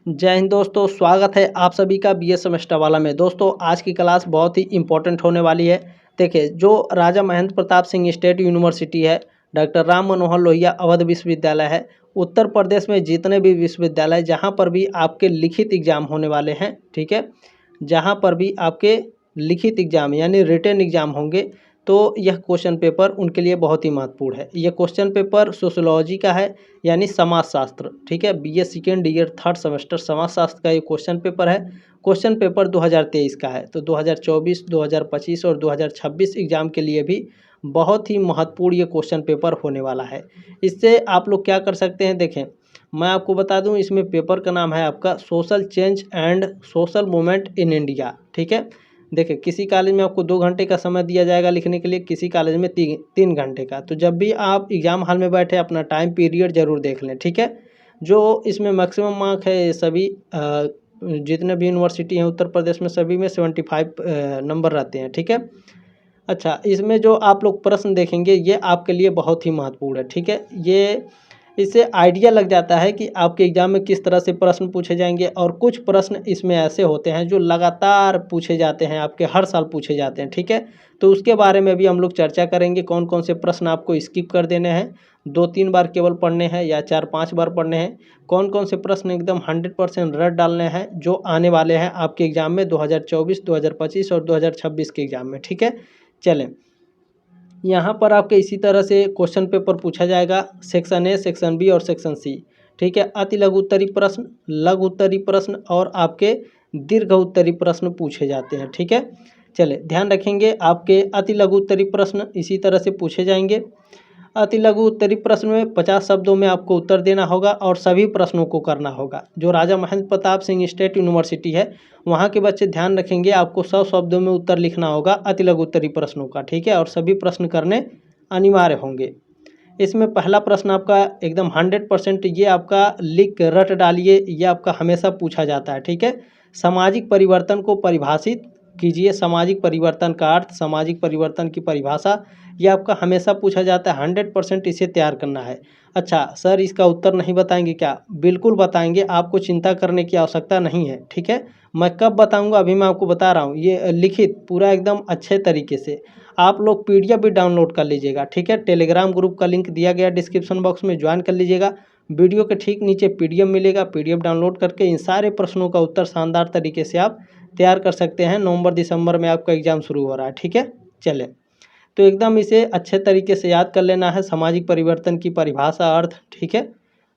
जय हिंद दोस्तों, स्वागत है आप सभी का बीएस सेमेस्टर वाला में। दोस्तों आज की क्लास बहुत ही इंपॉर्टेंट होने वाली है। देखिए, जो राजा महेंद्र प्रताप सिंह स्टेट यूनिवर्सिटी है, डॉक्टर राम मनोहर लोहिया अवध विश्वविद्यालय है, उत्तर प्रदेश में जितने भी विश्वविद्यालय जहाँ पर भी आपके लिखित एग्जाम होने वाले हैं, ठीक है, जहाँ पर भी आपके लिखित एग्जाम यानी रिटन एग्जाम होंगे, तो यह क्वेश्चन पेपर उनके लिए बहुत ही महत्वपूर्ण है। यह क्वेश्चन पेपर सोशियोलॉजी का है, यानी समाजशास्त्र, ठीक है, BA second year third semester समाजशास्त्र का ये क्वेश्चन पेपर है। क्वेश्चन पेपर 2023 का है, तो 2024, 2025 और 2026 एग्जाम के लिए भी बहुत ही महत्वपूर्ण ये क्वेश्चन पेपर होने वाला है। इससे आप लोग क्या कर सकते हैं, देखें मैं आपको बता दूं, इसमें पेपर का नाम है आपका social change and social movement in India, ठीक है। देखिए, किसी कॉलेज में आपको 2 घंटे का समय दिया जाएगा लिखने के लिए, किसी कॉलेज में 3 घंटे का। तो जब भी आप एग्ज़ाम हॉल में बैठे अपना टाइम पीरियड ज़रूर देख लें, ठीक है। जो इसमें मैक्सिमम मार्क है, ये सभी जितने भी यूनिवर्सिटी हैं उत्तर प्रदेश में, सभी में 75 नंबर रहते हैं, ठीक है। अच्छा, इसमें जो आप लोग प्रश्न देखेंगे ये आपके लिए बहुत ही महत्वपूर्ण है, ठीक है। ये इससे आइडिया लग जाता है कि आपके एग्ज़ाम में किस तरह से प्रश्न पूछे जाएंगे। और कुछ प्रश्न इसमें ऐसे होते हैं जो लगातार पूछे जाते हैं, आपके हर साल पूछे जाते हैं, ठीक है। तो उसके बारे में भी हम लोग चर्चा करेंगे, कौन कौन से प्रश्न आपको स्किप कर देने हैं, 2-3 बार केवल पढ़ने हैं या 4-5 बार पढ़ने हैं, कौन कौन से प्रश्न एकदम 100% रट डालने हैं जो आने वाले हैं आपके एग्ज़ाम में 2024, 2025 और 2026 के एग्ज़ाम में, ठीक है। चलें, यहाँ पर आपके इसी तरह से क्वेश्चन पेपर पूछा जाएगा, सेक्शन ए, सेक्शन बी और सेक्शन सी, ठीक है। अति लघु उत्तरी प्रश्न, लघु उत्तरी प्रश्न और आपके दीर्घ उत्तरी प्रश्न पूछे जाते हैं, ठीक है। चले, ध्यान रखेंगे, आपके अति लघु उत्तरी प्रश्न इसी तरह से पूछे जाएंगे। अति लघु उत्तरी प्रश्न में 50 शब्दों में आपको उत्तर देना होगा और सभी प्रश्नों को करना होगा। जो राजा महेंद्र प्रताप सिंह स्टेट यूनिवर्सिटी है, वहाँ के बच्चे ध्यान रखेंगे, आपको 100 शब्दों में उत्तर लिखना होगा अति लघु उत्तरी प्रश्नों का, ठीक है। और सभी प्रश्न करने अनिवार्य होंगे। इसमें पहला प्रश्न आपका एकदम 100% ये आपका लिख रट डालिए, ये आपका हमेशा पूछा जाता है, ठीक है। सामाजिक परिवर्तन को परिभाषित कीजिए। सामाजिक परिवर्तन का अर्थ, सामाजिक परिवर्तन की परिभाषा, ये आपका हमेशा पूछा जाता है, 100% इसे तैयार करना है। अच्छा सर, इसका उत्तर नहीं बताएंगे क्या? बिल्कुल बताएंगे, आपको चिंता करने की आवश्यकता नहीं है, ठीक है। मैं कब बताऊंगा अभी मैं आपको बता रहा हूँ। ये लिखित पूरा एकदम अच्छे तरीके से आप लोग पीडीएफ भी डाउनलोड कर लीजिएगा, ठीक है। टेलीग्राम ग्रुप का लिंक दिया गया डिस्क्रिप्शन बॉक्स में, ज्वाइन कर लीजिएगा। वीडियो के ठीक नीचे पीडीएफ मिलेगा, पीडीएफ डाउनलोड करके इन सारे प्रश्नों का उत्तर शानदार तरीके से आप तैयार कर सकते हैं। नवंबर दिसंबर में आपका एग्जाम शुरू हो रहा है, ठीक है। चले, तो एकदम इसे अच्छे तरीके से याद कर लेना है, सामाजिक परिवर्तन की परिभाषा, अर्थ, ठीक है।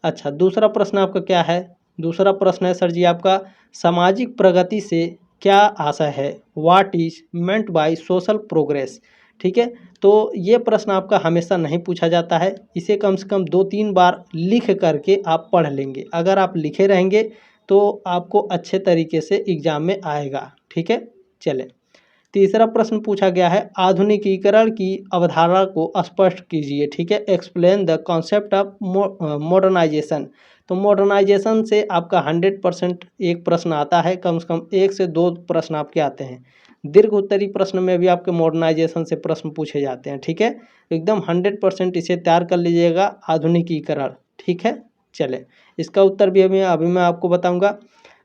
अच्छा, दूसरा प्रश्न आपका क्या है? दूसरा प्रश्न है, सर जी आपका सामाजिक प्रगति से क्या आशय है? What is meant by social progress, ठीक है। तो ये प्रश्न आपका हमेशा नहीं पूछा जाता है, इसे कम से कम 2-3 बार लिख करके आप पढ़ लेंगे। अगर आप लिखे रहेंगे तो आपको अच्छे तरीके से एग्जाम में आएगा, ठीक है। चले, तीसरा प्रश्न पूछा गया है, आधुनिकीकरण की अवधारणा को स्पष्ट कीजिए, ठीक है। Explain the concept of modernization. तो मॉडर्नाइजेशन से आपका 100% एक प्रश्न आता है, कम से कम 1 से 2 प्रश्न आपके आते हैं। दीर्घ उत्तरी प्रश्न में भी आपके मॉडर्नाइजेशन से प्रश्न पूछे जाते हैं, ठीक है। एकदम 100% इसे तैयार कर लीजिएगा, आधुनिकीकरण, ठीक है। चले, इसका उत्तर भी अभी मैं आपको बताऊंगा।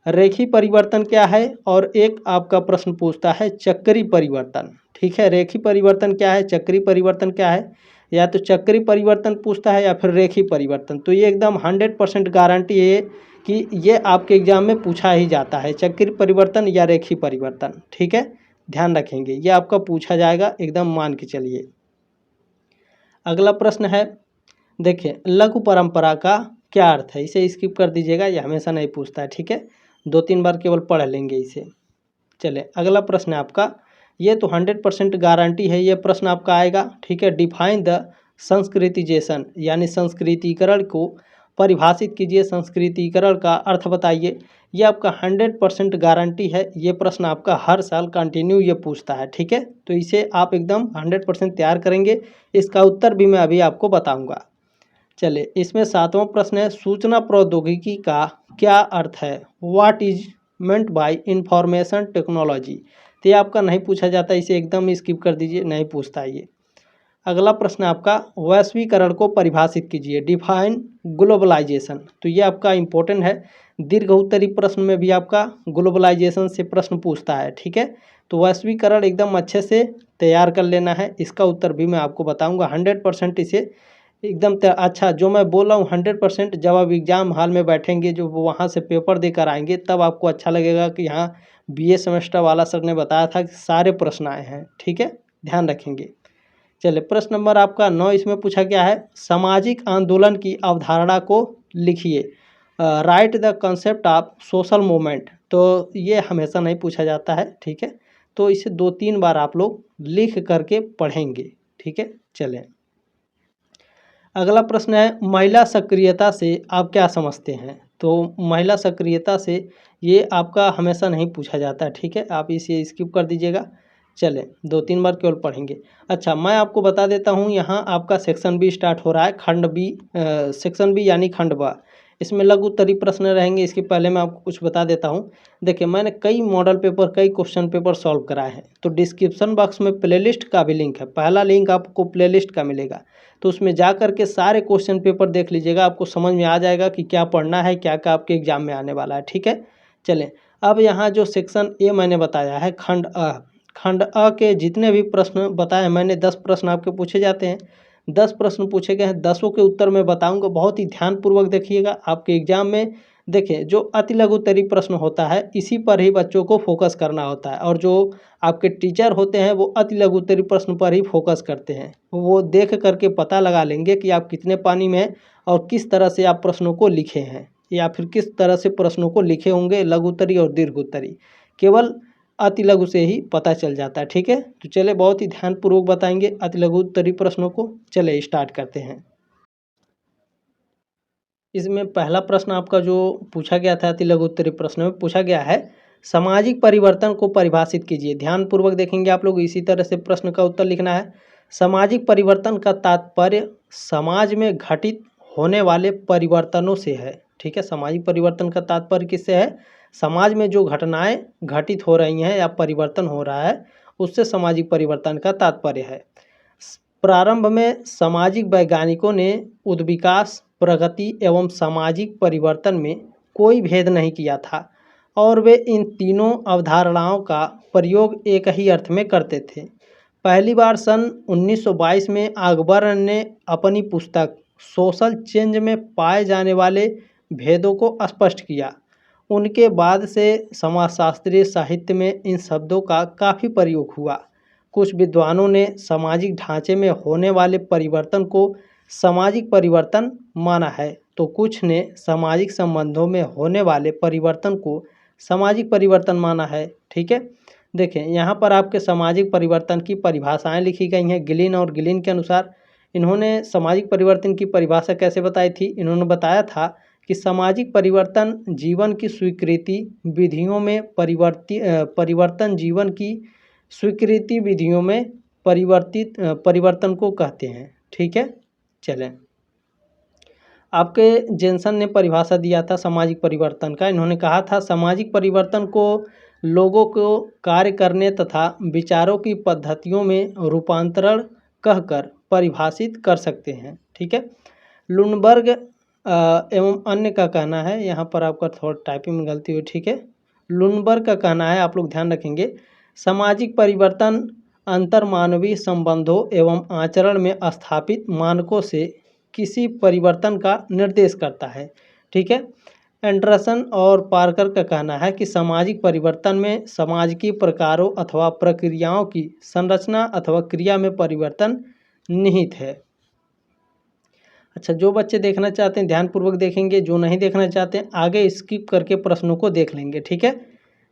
रेखी परिवर्तन क्या है? और एक आपका प्रश्न पूछता है चक्री परिवर्तन, ठीक है। रेखी परिवर्तन क्या है, चक्री परिवर्तन क्या है? या तो चक्री परिवर्तन पूछता है या फिर रेखी परिवर्तन। तो ये एकदम 100% गारंटी है कि ये आपके एग्जाम में पूछा ही जाता है, चक्री परिवर्तन या रेखी परिवर्तन, ठीक है। ध्यान रखेंगे, ये आपका पूछा जाएगा, एकदम मान के चलिए। अगला प्रश्न है, देखिए, लघु परंपरा का क्या अर्थ है? इसे स्किप कर दीजिएगा, ये हमेशा नहीं पूछता है, ठीक है। 2-3 बार केवल पढ़ लेंगे इसे। चले, अगला प्रश्न है आपका, ये तो 100% गारंटी है, ये प्रश्न आपका आएगा, ठीक है। डिफाइन द संस्कृतिजेशन, यानी संस्कृतिकरण को परिभाषित कीजिए, संस्कृतिकरण का अर्थ बताइए। ये आपका 100% गारंटी है, ये प्रश्न आपका हर साल कंटिन्यू ये पूछता है, ठीक है। तो इसे आप एकदम 100% तैयार करेंगे, इसका उत्तर भी मैं अभी आपको बताऊँगा। चले, इसमें 7वां प्रश्न है, सूचना प्रौद्योगिकी का क्या अर्थ है? What is meant by information technology. तो ये आपका नहीं पूछा जाता, इसे एकदम स्किप कर दीजिए, नहीं पूछता ये। अगला प्रश्न है आपका, वैश्वीकरण को परिभाषित कीजिए, डिफाइन ग्लोबलाइजेशन। तो ये आपका इम्पोर्टेंट है, दीर्घ उत्तरी प्रश्न में भी आपका ग्लोबलाइजेशन से प्रश्न पूछता है। ठीक है, तो वैश्वीकरण एकदम अच्छे से तैयार कर लेना है। इसका उत्तर भी मैं आपको बताऊंगा 100% इसे एकदम अच्छा जो मैं बोल रहा हूँ 100%। जब आप एग्जाम हॉल में बैठेंगे, जो वहाँ से पेपर देकर आएंगे, तब आपको अच्छा लगेगा कि हाँ BA सेमेस्टर वाला सर ने बताया था कि सारे प्रश्न आए हैं। ठीक है, ध्यान रखेंगे। चलिए, प्रश्न नंबर आपका 9 इसमें पूछा गया है, सामाजिक आंदोलन की अवधारणा को लिखिए, right the concept of social movement. तो ये हमेशा नहीं पूछा जाता है। ठीक है, तो इसे 2-3 बार आप लोग लिख करके पढ़ेंगे। ठीक है, चलें। अगला प्रश्न है, महिला सक्रियता से आप क्या समझते हैं। तो महिला सक्रियता से ये आपका हमेशा नहीं पूछा जाता है। ठीक है, आप इसे स्किप कर दीजिएगा। चलें, 2-3 बार केवल पढ़ेंगे। अच्छा, मैं आपको बता देता हूँ, यहाँ आपका सेक्शन बी स्टार्ट हो रहा है, खंड बी, सेक्शन बी यानी खंड ब। इसमें लघु उत्तरीय प्रश्न रहेंगे। इसके पहले मैं आपको कुछ बता देता हूँ। देखिए, मैंने कई मॉडल पेपर, कई क्वेश्चन पेपर सॉल्व कराए हैं, तो डिस्क्रिप्शन बॉक्स में प्लेलिस्ट का भी लिंक है। पहला लिंक आपको प्लेलिस्ट का मिलेगा, तो उसमें जा कर के सारे क्वेश्चन पेपर देख लीजिएगा, आपको समझ में आ जाएगा कि क्या पढ़ना है, क्या क्या आपके एग्जाम में आने वाला है। ठीक है, चलें। अब यहाँ जो सेक्शन ए मैंने बताया है, खंड अ, खंड अ के जितने भी प्रश्न बताए मैंने, 10 प्रश्न आपके पूछे जाते हैं। 10 प्रश्न पूछे गए हैं, 10 के उत्तर मैं बताऊंगा। बहुत ही ध्यानपूर्वक देखिएगा, आपके एग्जाम में देखिए जो अति लघु उत्तरीय प्रश्न होता है, इसी पर ही बच्चों को फोकस करना होता है, और जो आपके टीचर होते हैं वो अति लघु उत्तरीय प्रश्न पर ही फोकस करते हैं। वो देख करके पता लगा लेंगे कि आप कितने पानी में हैं और किस तरह से आप प्रश्नों को लिखे हैं, या फिर किस तरह से प्रश्नों को लिखे होंगे, लघु उत्तरीय और दीर्घ उत्तरीय। केवल अति लघु से ही पता चल जाता है। ठीक है, तो चले बहुत ही ध्यानपूर्वक बताएंगे अति लघु उत्तरीय प्रश्नों को। चले स्टार्ट करते हैं। इसमें पहला प्रश्न आपका जो पूछा गया था, अति लघु उत्तरीय प्रश्न में पूछा गया है, सामाजिक परिवर्तन को परिभाषित कीजिए। ध्यानपूर्वक देखेंगे आप लोग, इसी तरह से प्रश्न का उत्तर लिखना है। सामाजिक परिवर्तन का तात्पर्य समाज में घटित होने वाले परिवर्तनों से है। ठीक है, सामाजिक परिवर्तन का तात्पर्य किससे है, समाज में जो घटनाएं घटित हो रही हैं या परिवर्तन हो रहा है, उससे सामाजिक परिवर्तन का तात्पर्य है। प्रारंभ में सामाजिक वैज्ञानिकों ने उद्विकास, प्रगति एवं सामाजिक परिवर्तन में कोई भेद नहीं किया था, और वे इन तीनों अवधारणाओं का प्रयोग एक ही अर्थ में करते थे। पहली बार सन 1922 में अकबर ने अपनी पुस्तक सोशल चेंज में पाए जाने वाले भेदों को स्पष्ट किया। उनके बाद से समाजशास्त्रीय साहित्य में इन शब्दों का काफ़ी प्रयोग हुआ। कुछ विद्वानों ने सामाजिक ढांचे में होने वाले परिवर्तन को सामाजिक परिवर्तन माना है, तो कुछ ने सामाजिक संबंधों में होने वाले परिवर्तन को सामाजिक परिवर्तन माना है। ठीक है, देखें यहाँ पर आपके सामाजिक परिवर्तन की परिभाषाएं लिखी गई हैं। गिलिन और गिलिन के अनुसार इन्होंने सामाजिक परिवर्तन की परिभाषा कैसे बताई थी, इन्होंने बताया था कि सामाजिक परिवर्तन जीवन की स्वीकृति विधियों में परिवर्तन जीवन की स्वीकृति विधियों में परिवर्तन को कहते हैं। ठीक है, चलें। आपके जेनसन ने परिभाषा दिया था सामाजिक परिवर्तन का। इन्होंने कहा था, सामाजिक परिवर्तन को लोगों को कार्य करने तथा विचारों की पद्धतियों में रूपांतरण कहकर परिभाषित कर सकते हैं। ठीक है, लुनबर्ग एवं अन्य का कहना है, यहाँ पर आपका थोड़ा टाइपिंग में गलती हुई। ठीक है, लुनबर्ग का कहना है, आप लोग ध्यान रखेंगे, सामाजिक परिवर्तन अंतर्मानवीय संबंधों एवं आचरण में स्थापित मानकों से किसी परिवर्तन का निर्देश करता है। ठीक है, एंडरसन और पार्कर का कहना है कि सामाजिक परिवर्तन में समाज की प्रकारों अथवा प्रक्रियाओं की संरचना अथवा क्रिया में परिवर्तन निहित है। अच्छा, जो बच्चे देखना चाहते हैं ध्यानपूर्वक देखेंगे, जो नहीं देखना चाहते हैं आगे स्किप करके प्रश्नों को देख लेंगे। ठीक है,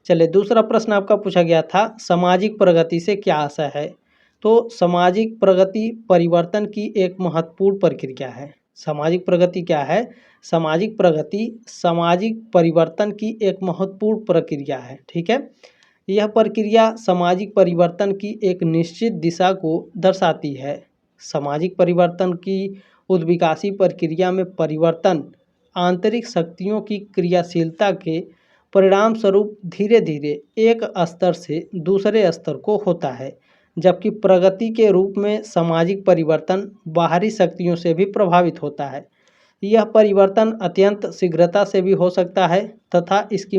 चलिए दूसरा प्रश्न आपका पूछा गया था, सामाजिक प्रगति से क्या आशय है। तो सामाजिक प्रगति परिवर्तन की एक महत्वपूर्ण प्रक्रिया है। सामाजिक प्रगति क्या है, सामाजिक प्रगति सामाजिक परिवर्तन की एक महत्वपूर्ण प्रक्रिया है। ठीक है, यह प्रक्रिया सामाजिक परिवर्तन की एक निश्चित दिशा को दर्शाती है। सामाजिक परिवर्तन की उद्विकासी प्रक्रिया में परिवर्तन आंतरिक शक्तियों की क्रियाशीलता के परिणाम स्वरूप धीरे धीरे एक स्तर से दूसरे स्तर को होता है, जबकि प्रगति के रूप में सामाजिक परिवर्तन बाहरी शक्तियों से भी प्रभावित होता है। यह परिवर्तन अत्यंत शीघ्रता से भी हो सकता है तथा इसकी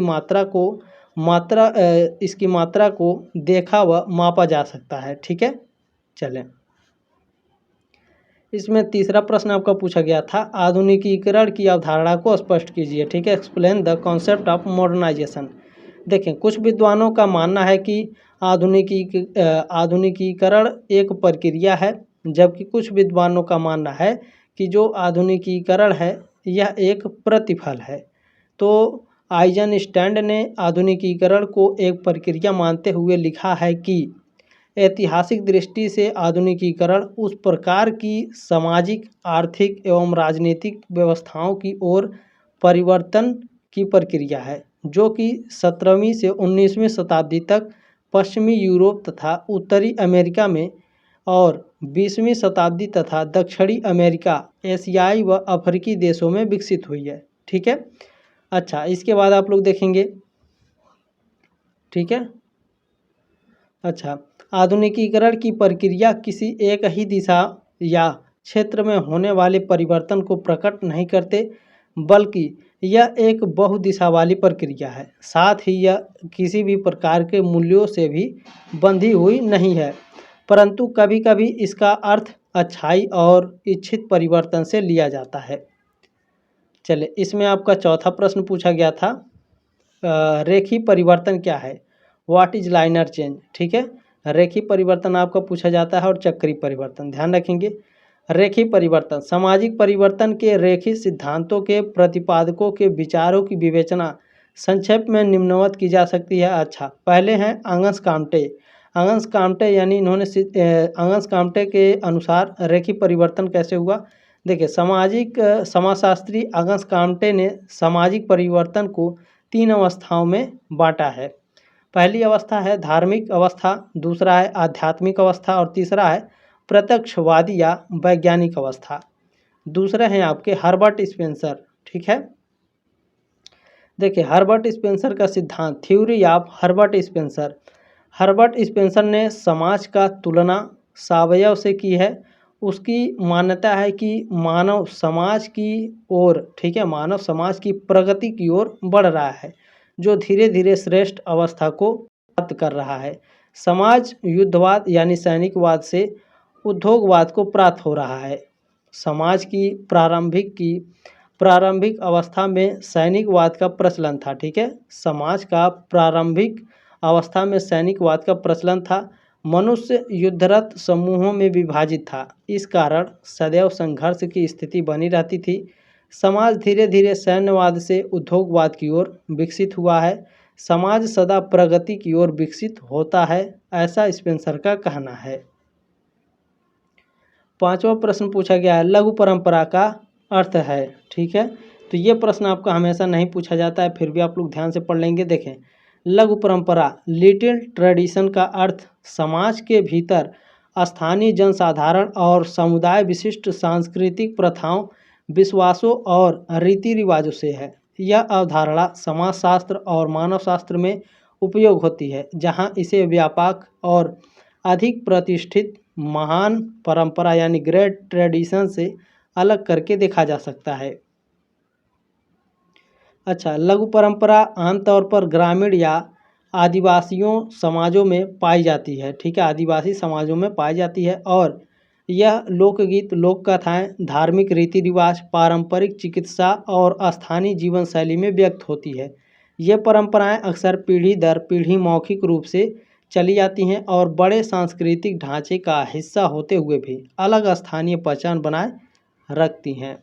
मात्रा को देखा व मापा जा सकता है। ठीक है, चलें। इसमें तीसरा प्रश्न आपका पूछा गया था, आधुनिकीकरण की अवधारणा को स्पष्ट कीजिए। ठीक है, explain the concept of modernization. देखें, कुछ विद्वानों का मानना है कि आधुनिकीकरण एक प्रक्रिया है, जबकि कुछ विद्वानों का मानना है कि जो आधुनिकीकरण है यह एक प्रतिफल है। तो आइजनस्टाइन ने आधुनिकीकरण को एक प्रक्रिया मानते हुए लिखा है कि ऐतिहासिक दृष्टि से आधुनिकीकरण उस प्रकार की सामाजिक, आर्थिक एवं राजनीतिक व्यवस्थाओं की ओर परिवर्तन की प्रक्रिया है जो कि 17वीं से 19वीं शताब्दी तक पश्चिमी यूरोप तथा उत्तरी अमेरिका में और 20वीं शताब्दी तथा दक्षिणी अमेरिका, एशियाई व अफ्रीकी देशों में विकसित हुई है। ठीक है, अच्छा, इसके बाद आप लोग देखेंगे। ठीक है, अच्छा, आधुनिकीकरण की प्रक्रिया किसी एक ही दिशा या क्षेत्र में होने वाले परिवर्तन को प्रकट नहीं करते, बल्कि यह एक बहुदिशा वाली प्रक्रिया है। साथ ही यह किसी भी प्रकार के मूल्यों से भी बंधी हुई नहीं है, परंतु कभी कभी इसका अर्थ अच्छाई और इच्छित परिवर्तन से लिया जाता है। चलिए, इसमें आपका चौथा प्रश्न पूछा गया था, रेखीय परिवर्तन क्या है? What is liner change? ठीक है, रेखीय परिवर्तन आपका पूछा जाता है और चक्रीय परिवर्तन, ध्यान रखेंगे। रेखीय परिवर्तन सामाजिक परिवर्तन के रेखीय सिद्धांतों के प्रतिपादकों के विचारों की विवेचना संक्षेप में निम्नवत की जा सकती है। अच्छा, पहले हैं अंगस काम्टे। अंगस काम्टे यानी अंगस काम्टे के अनुसार रेखीय परिवर्तन कैसे हुआ? देखिए, समाजशास्त्री अंगस काम्टे ने सामाजिक परिवर्तन को 3 अवस्थाओं में बांटा है। पहली अवस्था है धार्मिक अवस्था, दूसरा है आध्यात्मिक अवस्था और तीसरा है प्रत्यक्षवादी या वैज्ञानिक अवस्था। दूसरे हैं आपके हर्बर्ट स्पेंसर। ठीक है, देखिए, हर्बर्ट स्पेंसर का सिद्धांत, theory of Herbert Spencer. Herbert Spencer ने समाज का तुलना सावयव से की है। उसकी मान्यता है कि मानव समाज की ओर, ठीक है, मानव समाज की प्रगति की ओर बढ़ रहा है, जो धीरे धीरे श्रेष्ठ अवस्था को प्राप्त कर रहा है। समाज युद्धवाद यानी सैनिकवाद से उद्योगवाद को प्राप्त हो रहा है। समाज की प्रारंभिक अवस्था में सैनिकवाद का प्रचलन था। ठीक है, समाज का प्रारंभिक अवस्था में सैनिकवाद का प्रचलन था। मनुष्य युद्धरत समूहों में विभाजित था, इस कारण सदैव संघर्ष की स्थिति बनी रहती थी। समाज धीरे धीरे सैन्यवाद से उद्योगवाद की ओर विकसित हुआ है। समाज सदा प्रगति की ओर विकसित होता है, ऐसा स्पेंसर का कहना है। पांचवा प्रश्न पूछा गया है, लघु परंपरा का अर्थ है। ठीक है, तो ये प्रश्न आपका हमेशा नहीं पूछा जाता है, फिर भी आप लोग ध्यान से पढ़ लेंगे। देखें, लघु परंपरा लिटिल ट्रेडिशन का अर्थ समाज के भीतर स्थानीय जनसाधारण और समुदाय विशिष्ट सांस्कृतिक प्रथाओं, विश्वासों और रीति रिवाजों से है। यह अवधारणा समाजशास्त्र और मानवशास्त्र में उपयोग होती है, जहाँ इसे व्यापक और अधिक प्रतिष्ठित महान परंपरा यानी ग्रेट ट्रेडिशन से अलग करके देखा जा सकता है। अच्छा, लघु परंपरा आमतौर पर ग्रामीण या आदिवासियों समाजों में पाई जाती है। ठीक है, आदिवासी समाजों में पाई जाती है और यह लोकगीत, लोक कथाएँ, धार्मिक रीति रिवाज, पारंपरिक चिकित्सा और स्थानीय जीवन शैली में व्यक्त होती है। ये परंपराएं अक्सर पीढ़ी दर पीढ़ी मौखिक रूप से चली आती हैं और बड़े सांस्कृतिक ढांचे का हिस्सा होते हुए भी अलग स्थानीय पहचान बनाए रखती हैं।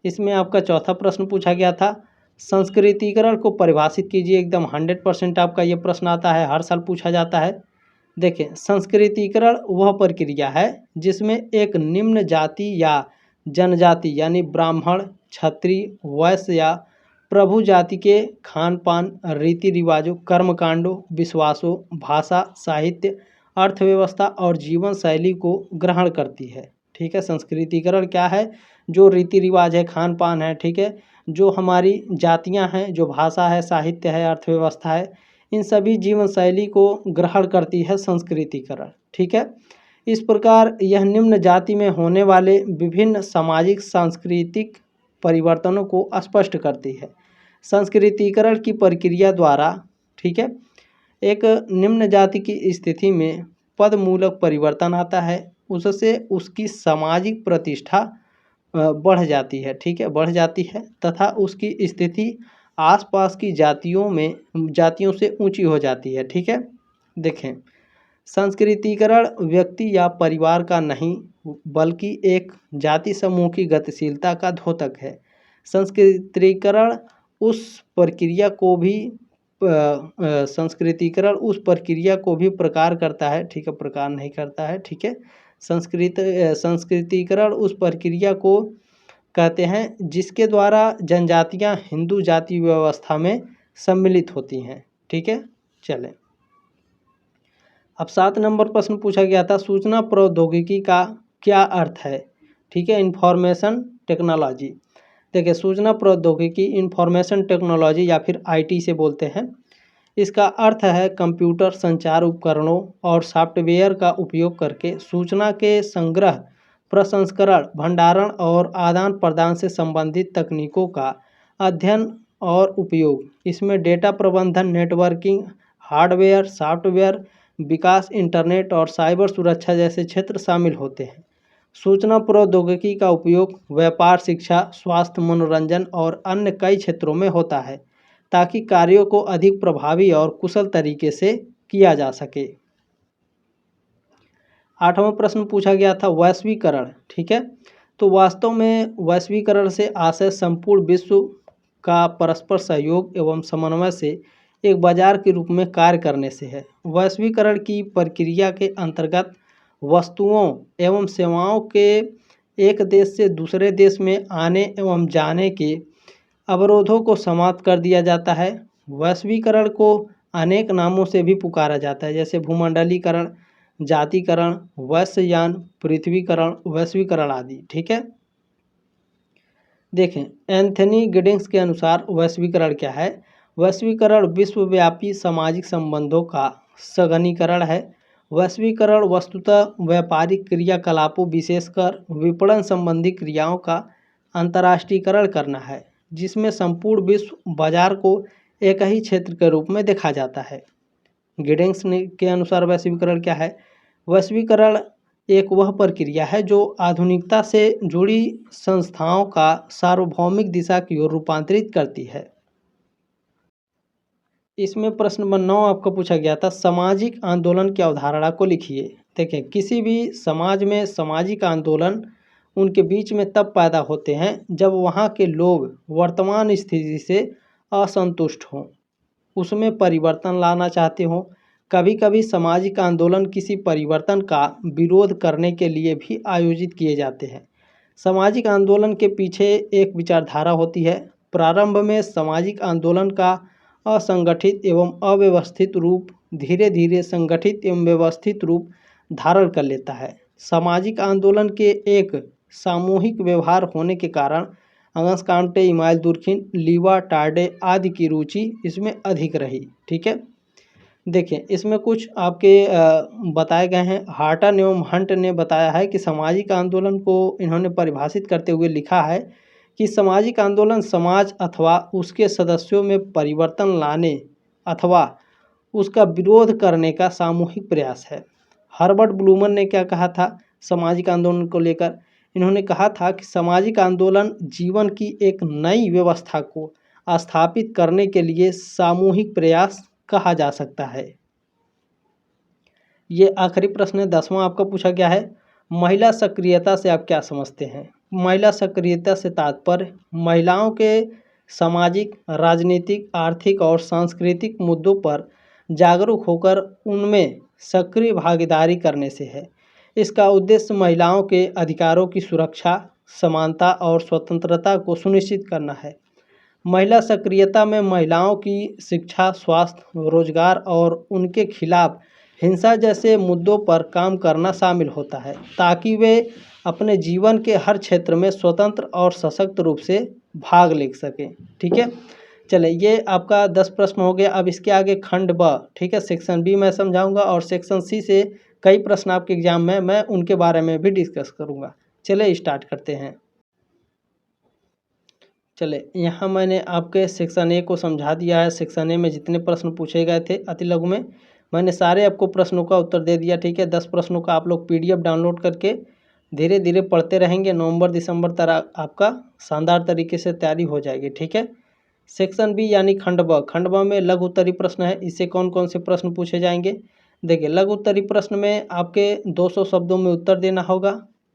इसमें आपका चौथा प्रश्न पूछा गया था, संस्कृतिकरण को परिभाषित कीजिए। एकदम 100% आपका ये प्रश्न आता है, हर साल पूछा जाता है। देखें, संस्कृतिकरण वह प्रक्रिया है जिसमें एक निम्न जाति या जनजाति यानी ब्राह्मण, क्षत्रिय, वैश्य या प्रभु जाति के खान पान, रीति रिवाजों, कर्मकांडों, विश्वासों, भाषा, साहित्य, अर्थव्यवस्था और जीवन शैली को ग्रहण करती है। ठीक है, संस्कृतिकरण क्या है? जो रीति रिवाज है, खान पान है, ठीक है, जो हमारी जातियां हैं, जो भाषा है, साहित्य है, अर्थव्यवस्था है, इन सभी जीवन शैली को ग्रहण करती है संस्कृतिकरण। ठीक है, इस प्रकार यह निम्न जाति में होने वाले विभिन्न सामाजिक सांस्कृतिक परिवर्तनों को स्पष्ट करती है। संस्कृतिकरण की प्रक्रिया द्वारा, ठीक है, एक निम्न जाति की स्थिति में पदमूलक परिवर्तन आता है, उससे उसकी सामाजिक प्रतिष्ठा बढ़ जाती है। ठीक है, बढ़ जाती है तथा उसकी स्थिति आसपास की जातियों से ऊंची हो जाती है। ठीक है, देखें, संस्कृतिकरण व्यक्ति या परिवार का नहीं बल्कि एक जाति समूह की गतिशीलता का द्योतक है। संस्कृतिकरण उस प्रक्रिया को भी प्रकार करता है। ठीक है, प्रकार नहीं करता है। ठीक है, संस्कृतिकरण उस प्रक्रिया को कहते हैं जिसके द्वारा जनजातियां हिंदू जाति व्यवस्था में सम्मिलित होती हैं। ठीक है, चलें, अब 7 नंबर प्रश्न पूछा गया था, सूचना प्रौद्योगिकी का क्या अर्थ है। ठीक है, इंफॉर्मेशन टेक्नोलॉजी। देखिए, सूचना प्रौद्योगिकी इंफॉर्मेशन टेक्नोलॉजी या फिर आईटी से बोलते हैं। इसका अर्थ है कंप्यूटर संचार उपकरणों और सॉफ्टवेयर का उपयोग करके सूचना के संग्रह, प्रसंस्करण, भंडारण और आदान प्रदान से संबंधित तकनीकों का अध्ययन और उपयोग। इसमें डेटा प्रबंधन, नेटवर्किंग, हार्डवेयर, सॉफ्टवेयर विकास, इंटरनेट और साइबर सुरक्षा जैसे क्षेत्र शामिल होते हैं। सूचना प्रौद्योगिकी का उपयोग व्यापार, शिक्षा, स्वास्थ्य, मनोरंजन और अन्य कई क्षेत्रों में होता है ताकि कार्यों को अधिक प्रभावी और कुशल तरीके से किया जा सके। 8वां प्रश्न पूछा गया था, वैश्वीकरण। ठीक है, तो वास्तव में वैश्वीकरण से आशय संपूर्ण विश्व का परस्पर सहयोग एवं समन्वय से एक बाजार के रूप में कार्य करने से है। वैश्वीकरण की प्रक्रिया के अंतर्गत वस्तुओं एवं सेवाओं के एक देश से दूसरे देश में आने एवं जाने के अवरोधों को समाप्त कर दिया जाता है। वैश्वीकरण को अनेक नामों से भी पुकारा जाता है, जैसे भूमंडलीकरण, जातीकरण, वैश्ययान, पृथ्वीकरण, वैश्वीकरण आदि। ठीक है, देखें, एंथनी गिडिंग्स के अनुसार वैश्वीकरण क्या है। वैश्वीकरण विश्वव्यापी सामाजिक संबंधों का सघनीकरण है। वैश्वीकरण वस्तुतः व्यापारिक क्रियाकलापों, विशेषकर विपणन संबंधी क्रियाओं का अंतर्राष्ट्रीयकरण करना है, जिसमें संपूर्ण विश्व बाजार को एक ही क्षेत्र के रूप में देखा जाता है। गिडिंग्स के अनुसार वैश्वीकरण क्या है। वैश्वीकरण एक वह प्रक्रिया है जो आधुनिकता से जुड़ी संस्थाओं का सार्वभौमिक दिशा की ओर रूपांतरित करती है। इसमें प्रश्न नंबर 9 आपको पूछा गया था, सामाजिक आंदोलन की अवधारणा को लिखिए। देखें, किसी भी समाज में सामाजिक आंदोलन उनके बीच में तब पैदा होते हैं जब वहाँ के लोग वर्तमान स्थिति से असंतुष्ट हों, उसमें परिवर्तन लाना चाहते हों। कभी कभी सामाजिक आंदोलन किसी परिवर्तन का विरोध करने के लिए भी आयोजित किए जाते हैं। सामाजिक आंदोलन के पीछे एक विचारधारा होती है। प्रारंभ में सामाजिक आंदोलन का असंगठित एवं अव्यवस्थित रूप धीरे धीरे संगठित एवं व्यवस्थित रूप धारण कर लेता है। सामाजिक आंदोलन के एक सामूहिक व्यवहार होने के कारण अगस्त कांटे, इमाइल दुर्खिम, लीवा टार्डे आदि की रुचि इसमें अधिक रही। ठीक है, देखिए, इसमें कुछ आपके बताए गए हैं। हार्टन एवं हंट ने बताया है कि सामाजिक आंदोलन को इन्होंने परिभाषित करते हुए लिखा है कि सामाजिक आंदोलन समाज अथवा उसके सदस्यों में परिवर्तन लाने अथवा उसका विरोध करने का सामूहिक प्रयास है। हर्बर्ट ब्लूमन ने क्या कहा था सामाजिक आंदोलन को लेकर। इन्होंने कहा था कि सामाजिक आंदोलन जीवन की एक नई व्यवस्था को स्थापित करने के लिए सामूहिक प्रयास कहा जा सकता है। ये आखिरी प्रश्न है, 10वां आपका पूछा गया है, महिला सक्रियता से आप क्या समझते हैं। महिला सक्रियता से तात्पर्य महिलाओं के सामाजिक, राजनीतिक, आर्थिक और सांस्कृतिक मुद्दों पर जागरूक होकर उनमें सक्रिय भागीदारी करने से है। इसका उद्देश्य महिलाओं के अधिकारों की सुरक्षा, समानता और स्वतंत्रता को सुनिश्चित करना है। महिला सक्रियता में महिलाओं की शिक्षा, स्वास्थ्य, रोजगार और उनके खिलाफ हिंसा जैसे मुद्दों पर काम करना शामिल होता है ताकि वे अपने जीवन के हर क्षेत्र में स्वतंत्र और सशक्त रूप से भाग ले सकें। ठीक है, चले, ये आपका 10 प्रश्न हो गया। अब इसके आगे खंड ब, ठीक है, सेक्शन बी मैं समझाऊंगा और सेक्शन सी से कई प्रश्न आपके एग्जाम में मैं उनके बारे में भी डिस्कस करूंगा। चले स्टार्ट करते हैं। चले, यहाँ मैंने आपके सेक्शन ए को समझा दिया है। सेक्शन ए में जितने प्रश्न पूछे गए थे अति लघु में, मैंने सारे आपको प्रश्नों का उत्तर दे दिया, ठीक है। 10 प्रश्नों का आप लोग PDF डाउनलोड करके धीरे धीरे पढ़ते रहेंगे। नवंबर दिसंबर तक आपका शानदार तरीके से तैयारी हो जाएगी, ठीक है। सेक्शन बी यानी खंड ब, खंड ब में लघु उत्तरीय प्रश्न है। इससे कौन कौन से प्रश्न पूछे जाएंगे? देखिए, लघु उत्तरीय प्रश्न में आपके 200 शब्दों में उत्तर देना होगा।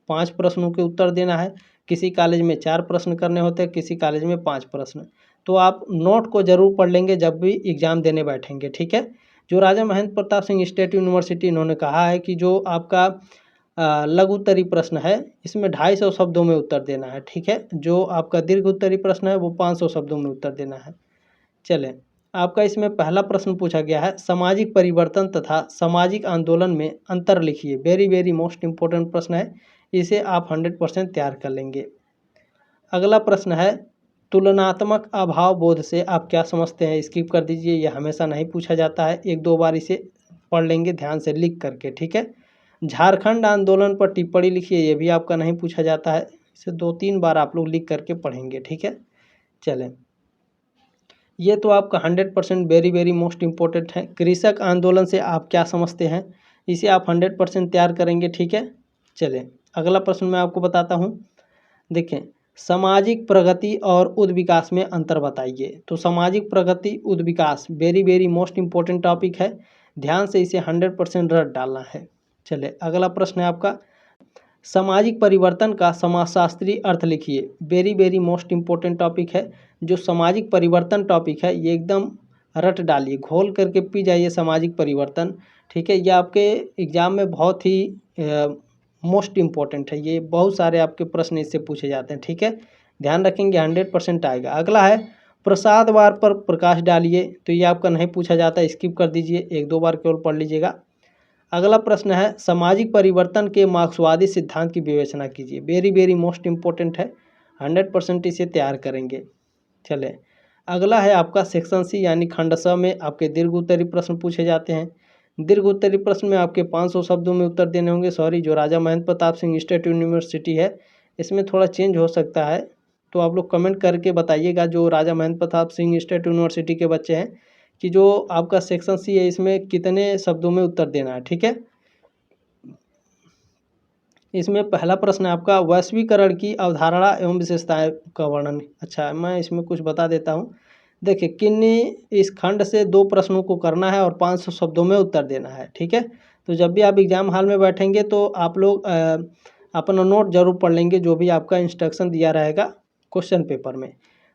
5 प्रश्नों के उत्तर देना है। किसी कॉलेज में 4 प्रश्न करने होते हैं, किसी कॉलेज में 5 प्रश्न। तो आप नोट को जरूर पढ़ लेंगे जब भी एग्जाम देने बैठेंगे, ठीक है। जो राजा महेंद्र प्रताप सिंह स्टेट यूनिवर्सिटी, इन्होंने कहा है कि जो आपका लघु उत्तरीय प्रश्न है इसमें 250 शब्दों में उत्तर देना है, ठीक है। जो आपका दीर्घ उत्तरीय प्रश्न है वो 500 शब्दों में उत्तर देना है। चले, आपका इसमें पहला प्रश्न पूछा गया है, सामाजिक परिवर्तन तथा सामाजिक आंदोलन में अंतर लिखिए। वेरी वेरी मोस्ट इम्पोर्टेंट प्रश्न है, इसे आप 100% तैयार कर लेंगे। अगला प्रश्न है, तुलनात्मक अभाव बोध से आप क्या समझते हैं? स्किप कर दीजिए, यह हमेशा नहीं पूछा जाता है। 1-2 बार इसे पढ़ लेंगे ध्यान से लिख करके, ठीक है। झारखंड आंदोलन पर टिप्पणी लिखिए, ये भी आपका नहीं पूछा जाता है। इसे 2-3 बार आप लोग लिख करके पढ़ेंगे, ठीक है। चलें, ये तो आपका 100% वेरी वेरी मोस्ट इम्पोर्टेंट है। कृषक आंदोलन से आप क्या समझते हैं? इसे आप 100% तैयार करेंगे, ठीक है। चलें, अगला प्रश्न मैं आपको बताता हूँ। देखें, सामाजिक प्रगति और उद्द विकास में अंतर बताइए। तो सामाजिक प्रगति उद्द विकास very very most important topic है, ध्यान से इसे 100% रट डालना है। चले, अगला प्रश्न है आपका, सामाजिक परिवर्तन का समाजशास्त्री अर्थ लिखिए। Very very most important topic है। जो सामाजिक परिवर्तन टॉपिक है ये एकदम रट डालिए, घोल करके पी जाइए सामाजिक परिवर्तन, ठीक है। ये आपके एग्जाम में बहुत ही मोस्ट इम्पोर्टेंट है। ये बहुत सारे आपके प्रश्न इससे पूछे जाते हैं, ठीक है। ध्यान रखेंगे, 100% आएगा। अगला है, प्रसादवार पर प्रकाश डालिए। तो ये आपका नहीं पूछा जाता, स्किप कर दीजिए, 1-2 बार केवल पढ़ लीजिएगा। अगला प्रश्न है, सामाजिक परिवर्तन के मार्क्सवादी सिद्धांत की विवेचना कीजिए। वेरी वेरी मोस्ट इम्पोर्टेंट है, 100% इसे तैयार करेंगे। चले, अगला है आपका सेक्शन सी यानी खंड स में आपके दीर्घ उत्तरीय प्रश्न पूछे जाते हैं। दीर्घ उत्तरीय प्रश्न में आपके 500 शब्दों में उत्तर देने होंगे। सॉरी, जो राजा महेंद्र प्रताप सिंह स्टेट यूनिवर्सिटी है इसमें थोड़ा चेंज हो सकता है, तो आप लोग कमेंट करके बताइएगा। जो राजा महेंद्र प्रताप सिंह स्टेट यूनिवर्सिटी के बच्चे हैं कि जो आपका सेक्शन सी है इसमें कितने शब्दों में उत्तर देना है, ठीक है। इसमें पहला प्रश्न है आपका, वैश्वीकरण की अवधारणा एवं विशेषताएं का वर्णन। अच्छा, मैं इसमें कुछ बता देता हूँ। देखिए, किन्नी इस खंड से 2 प्रश्नों को करना है और 500 शब्दों में उत्तर देना है, ठीक है। तो जब भी आप एग्जाम हॉल में बैठेंगे तो आप लोग अपना नोट जरूर पढ़ लेंगे, जो भी आपका इंस्ट्रक्शन दिया रहेगा क्वेश्चन पेपर में।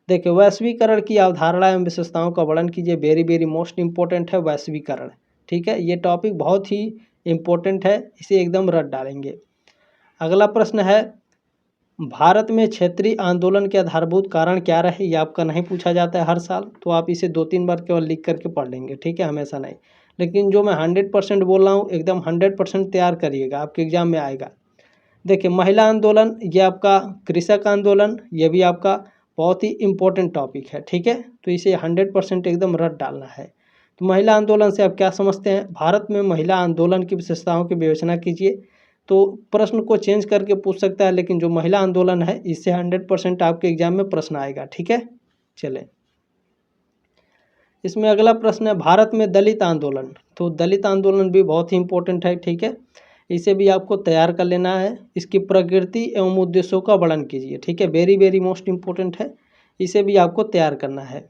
देखिए, वैश्वीकरण की अवधारणा एवं विशेषताओं का वर्णन कीजिए। वेरी वेरी मोस्ट इम्पोर्टेंट है वैश्वीकरण, ठीक है। ये टॉपिक बहुत ही इम्पोर्टेंट है, इसे एकदम रट डालेंगे। अगला प्रश्न है, भारत में क्षेत्रीय आंदोलन के आधारभूत कारण क्या रहे? ये आपका नहीं पूछा जाता है हर साल, तो आप इसे 2-3 बार केवल लिख करके पढ़ लेंगे, ठीक है, हमेशा नहीं। लेकिन जो मैं 100% बोल रहा हूँ एकदम 100% तैयार करिएगा, आपके एग्जाम में आएगा। देखिए, महिला आंदोलन, ये आपका कृषक आंदोलन, ये भी आपका बहुत ही इम्पोर्टेंट टॉपिक है, ठीक है। तो इसे 100% एकदम रट डालना है। तो महिला आंदोलन से आप क्या समझते हैं? भारत में महिला आंदोलन की विशेषताओं की विवेचना कीजिए। तो प्रश्न को चेंज करके पूछ सकता है, लेकिन जो महिला आंदोलन है इससे 100% आपके एग्जाम में प्रश्न आएगा, ठीक है। चलें, इसमें अगला प्रश्न है, भारत में दलित आंदोलन। तो दलित आंदोलन भी बहुत ही इम्पोर्टेंट है, ठीक है। इसे भी आपको तैयार कर लेना है। इसकी प्रकृति एवं उद्देश्यों का वर्णन कीजिए, ठीक है। वेरी वेरी मोस्ट इम्पोर्टेंट है, इसे भी आपको तैयार करना है,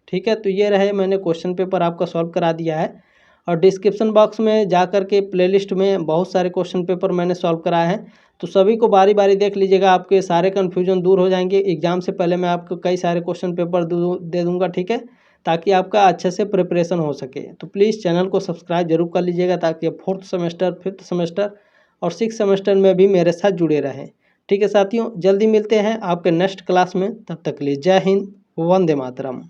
ठीक है। तो ये रहे, मैंने क्वेश्चन पेपर आपका सॉल्व करा दिया है और डिस्क्रिप्शन बॉक्स में जा कर के प्लेलिस्ट में बहुत सारे क्वेश्चन पेपर मैंने सॉल्व कराए हैं, तो सभी को बारी बारी देख लीजिएगा, आपके सारे कन्फ्यूजन दूर हो जाएंगे। एग्जाम से पहले मैं आपको कई सारे क्वेश्चन पेपर दे दूँगा, ठीक है, ताकि आपका अच्छे से प्रिपरेशन हो सके। तो प्लीज़ चैनल को सब्सक्राइब जरूर कर लीजिएगा, ताकि 4th सेमेस्टर 5th सेमेस्टर और 6th सेमेस्टर में भी मेरे साथ जुड़े रहें, ठीक है साथियों। जल्दी मिलते हैं आपके नेक्स्ट क्लास में, तब तक के लिए जय हिंद, वंदे मातरम।